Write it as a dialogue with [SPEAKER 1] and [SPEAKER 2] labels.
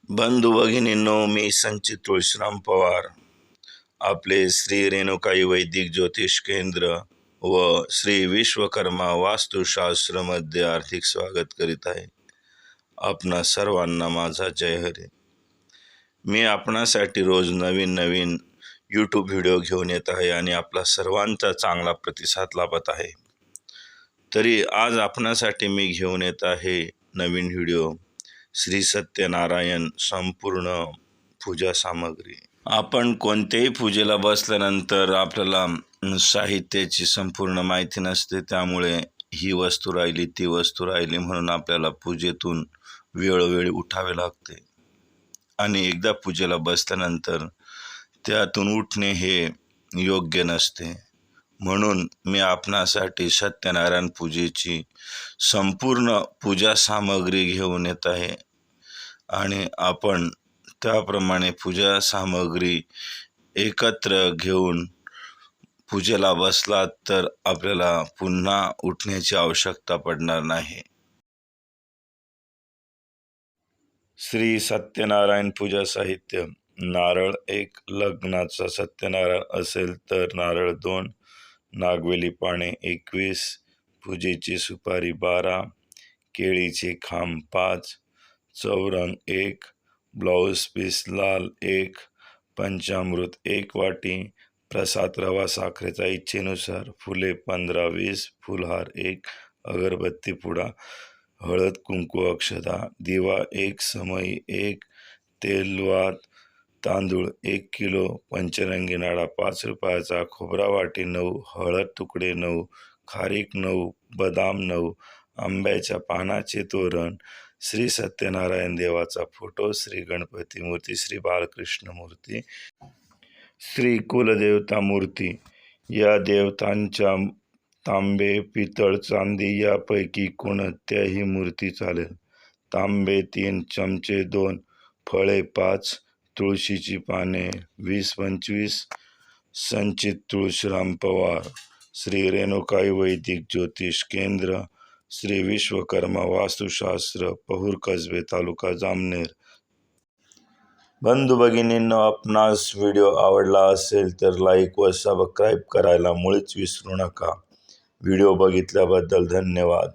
[SPEAKER 1] बंधू भगिनींनो, मी संचित तुळशीराम पवार आपले श्री रेणुकाई वैदिक ज्योतिष केंद्र व श्री विश्वकर्मा वास्तुशास्त्र मध्ये आर्थिक स्वागत करीत आहे। आपणा सर्वांना माझा जय हरी। मी आपणासाठी रोज नवीन नवीन यूट्यूब व्हिडिओ घेऊन येत आहे आणि आपला सर्वांचा चांगला प्रतिसाद लाभत आहे। तरी आज आपणासाठी मी घेऊन येत आहे नवीन व्हिडिओ श्री सत्यनारायण संपूर्ण पूजा सामग्री। आपण कोणत्याही पूजेला बसल्यानंतर आपल्याला साहित्याची संपूर्ण माहिती नसते, त्यामुळे ही वस्तू राहिली ती वस्तू राहिली म्हणून आपल्याला पूजेतून वेळोवेळी उठावे लागते आणि एकदा पूजेला बसल्यानंतर त्यातून उठणे हे योग्य नसते। म्हणून मी आपणासाठी सत्यनारायण पूजेची संपूर्ण पूजा सामग्री घेऊन येत आहे आणि आपण त्याप्रमाणे पूजा सामग्री एकत्र घेऊन पूजेला बसलात तर आपल्याला पुन्हा उठण्याची आवश्यकता पडणार नाही। श्री सत्यनारायण पूजा साहित्य: नारळ 1, लग्नाचा सत्यनारायण असेल तर नारळ 2, नागवेली पाने 21, पूजेची सुपारी 12, केळीचे खांब 5, चौरंग 1, ब्लाउज पीस लाल 1, पंचामृत 1 वाटी, प्रसाद रवा साखरेचा इच्छेनुसार, फुले 15-20, फुलहार 1, अगरबत्ती पुडा, हळद कुंकू अक्षता, दिवा 1, समई 1, तेलवात तांदूळ 1 किलो, पंचरंगी नाडा 5 रुपयाचा, खोबरा वाटी 9, हळद तुकडे 9, खारीक 9, बदाम 9, आंब्याच्या पानाचे तोरण, श्री सत्यनारायण देवाचा फोटो, श्री गणपती मूर्ती, श्री बालकृष्ण मूर्ती, श्री कुलदेवता मूर्ती। या देवतांच्या तांबे, पितळ, चांदी यापैकी कोणत्याही मूर्ती चालेल। तांबे 3 चमचे 2, फळे 5, तुळशीची पाने 20-25। संचित तुळशीराम पवार, श्री रेणुकाई वैदिक ज्योतिष केंद्र, श्री विश्वकर्मा वास्तुशास्त्र, पहुर कसबे, तालुका जामनेर। बंधू भगिनींनो, आपणास व्हिडिओ आवडला असेल तर लाईक व सबस्क्राईब करायला मुळीच विसरू नका। व्हिडिओ बघितल्याबद्दल धन्यवाद।